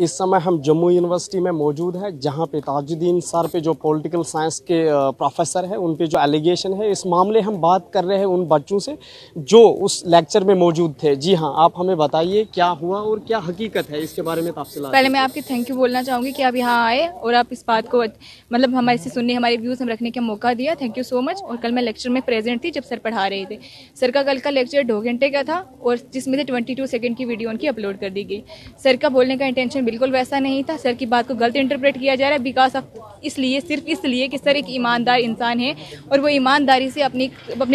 इस समय हम जम्मू यूनिवर्सिटी में मौजूद है, जहां पे ताजुद्दीन सर पे जो पॉलिटिकल साइंस के प्रोफेसर है उन पे जो एलिगेशन है, इस मामले हम बात कर रहे हैं उन बच्चों से जो उस लेक्चर में मौजूद थे। जी हाँ, आप हमें बताइए क्या हुआ और क्या हकीकत है, इसके बारे में तफसीलात। पहले मैं आपकी थैंक यू बोलना चाहूँगी कि आप यहाँ आए और आप इस बात को मतलब हमारे से सुनने, हमारे व्यूज़ हम रखने का मौका दिया। Thank you so much. और कल मैं लेक्चर में प्रेजेंट थी जब सर पढ़ा रहे थे। सर का कल का लेक्चर 2 घंटे का था और जिसमें से 22 सेकंड की वीडियो उनकी अपलोड कर दी गई। सर का बोलने का इंटेंशन बिल्कुल वैसा नहीं था। सर की बात को गलत इंटरप्रेट किया जा रहा है बिकॉज ऑफ इसलिए, सिर्फ इसलिए कि सर एक ईमानदार इंसान है और वो ईमानदारी से अपने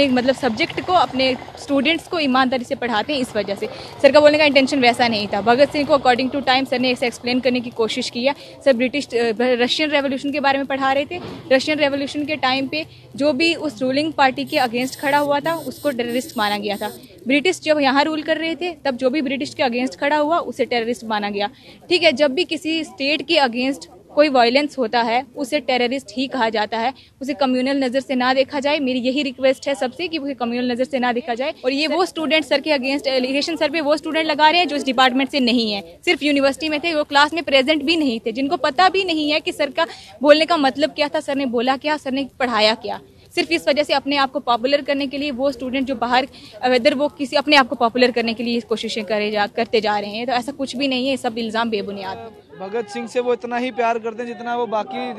मतलब सब्जेक्ट को, अपने स्टूडेंट्स को ईमानदारी से पढ़ाते हैं। इस वजह से सर का बोलने का इंटेंशन वैसा नहीं था। भगत सिंह को अकॉर्डिंग टू टाइम सर ने ऐसे एक्सप्लेन करने की कोशिश किया। सर रशियन रेवोल्यूशन के बारे में पढ़ा रहे थे। रशियन रेवोल्यूशन के टाइम पे जो भी उस रूलिंग पार्टी के अगेंस्ट खड़ा हुआ था उसको टेररिस्ट माना गया था। ब्रिटिश जब यहाँ रूल कर रहे थे तब जो भी ब्रिटिश के अगेंस्ट खड़ा हुआ उसे टेररिस्ट माना गया। ठीक है, जब भी किसी स्टेट के अगेंस्ट कोई वायलेंस होता है उसे टेररिस्ट ही कहा जाता है। उसे कम्युनल नज़र से ना देखा जाए। मेरी यही रिक्वेस्ट है सबसे कि उसे कम्युनल नज़र से ना देखा जाए। और ये वो स्टूडेंट सर के अगेंस्ट एलिगेशन सर पे वो स्टूडेंट लगा रहे हैं जो इस डिपार्टमेंट से नहीं है, सिर्फ यूनिवर्सिटी में थे, वो क्लास में प्रेजेंट भी नहीं थे, जिनको पता भी नहीं है कि सर का बोलने का मतलब क्या था, सर ने बोला क्या, सर ने पढ़ाया क्या। सिर्फ इस वजह से अपने आप को पॉपुलर करने के लिए वो स्टूडेंट जो बाहर अदर वो किसी अपने आप को पॉपुलर करने के लिए कोशिशें करते जा रहे हैं, तो ऐसा कुछ भी नहीं है। सब इल्ज़ाम बेबुनियाद है। भगत सिंह से वो इतना ही प्यार करते हैं जितना वो बाकी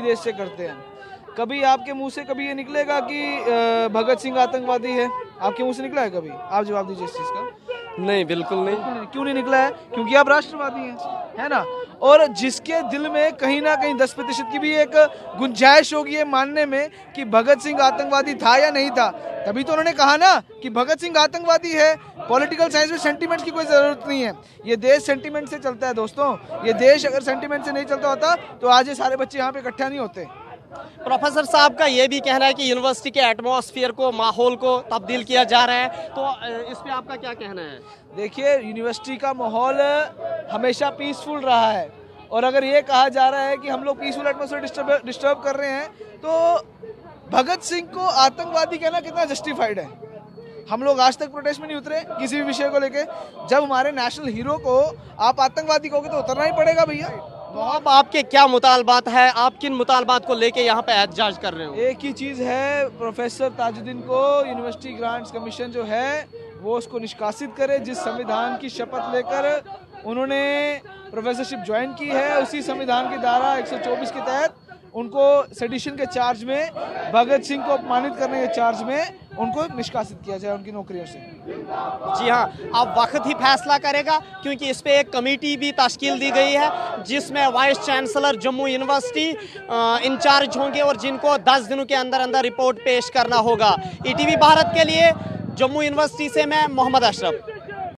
देश से करते हैं। कभी आपके मुंह से कभी ये निकलेगा कि भगत सिंह आतंकवादी है? आपके मुंह से निकला है कभी? आप जवाब दीजिए इस चीज़ का। नहीं, बिल्कुल नहीं। क्यों नहीं निकला है? क्योंकि आप राष्ट्रवादी हैं, है ना। और जिसके दिल में कहीं ना कहीं 10% की भी एक गुंजाइश होगी ये मानने में कि भगत सिंह आतंकवादी था या नहीं था, तभी तो उन्होंने कहा ना कि भगत सिंह आतंकवादी है। पॉलिटिकल साइंस में सेंटीमेंट की कोई ज़रूरत नहीं है। ये देश सेंटीमेंट से चलता है दोस्तों। ये देश अगर सेंटीमेंट से नहीं चलता होता तो आज ये सारे बच्चे यहाँ पे इकट्ठा नहीं होते। प्रोफेसर साहब का ये भी कहना है कि यूनिवर्सिटी के एटमॉस्फेयर को, माहौल को तब्दील किया जा रहा है, तो इस पे आपका क्या कहना है? देखिए, यूनिवर्सिटी का माहौल हमेशा पीसफुल रहा है और अगर ये कहा जा रहा है कि हम लोग पीसफुल एटमॉस्फेयर डिस्टर्ब कर रहे हैं तो भगत सिंह को आतंकवादी कहना कितना जस्टिफाइड है? हम लोग आज तक प्रोटेस्ट में नहीं उतरे किसी भी विषय को लेके। जब हमारे नेशनल हीरो को आप आतंकवादी कहोगे तो उतरना ही पड़ेगा भैया। तो अब आपके क्या मुतालबात है? आप किन मुतालबात को लेके यहाँ पे एहतजाज कर रहे हो? एक ही चीज़ है, प्रोफेसर ताजुद्दीन को यूनिवर्सिटी ग्रांट्स कमीशन जो है वो उसको निष्कासित करे। जिस संविधान की शपथ लेकर उन्होंने प्रोफेसरशिप ज्वाइन की है, उसी संविधान की धारा 124 के तहत उनको सेडिशन के चार्ज में, भगत सिंह को अपमानित करने के चार्ज में उनको निष्कासित किया जाए उनकी नौकरियों से। जी हाँ, अब वक्त ही फैसला करेगा क्योंकि इस पे एक कमेटी भी तश्कील दी गई है जिसमें vice chancellor Jammu university in-charge होंगे और जिनको 10 दिनों के अंदर अंदर रिपोर्ट पेश करना होगा। ईटीवी भारत के लिए जम्मू यूनिवर्सिटी से मैं मोहम्मद अशरफ।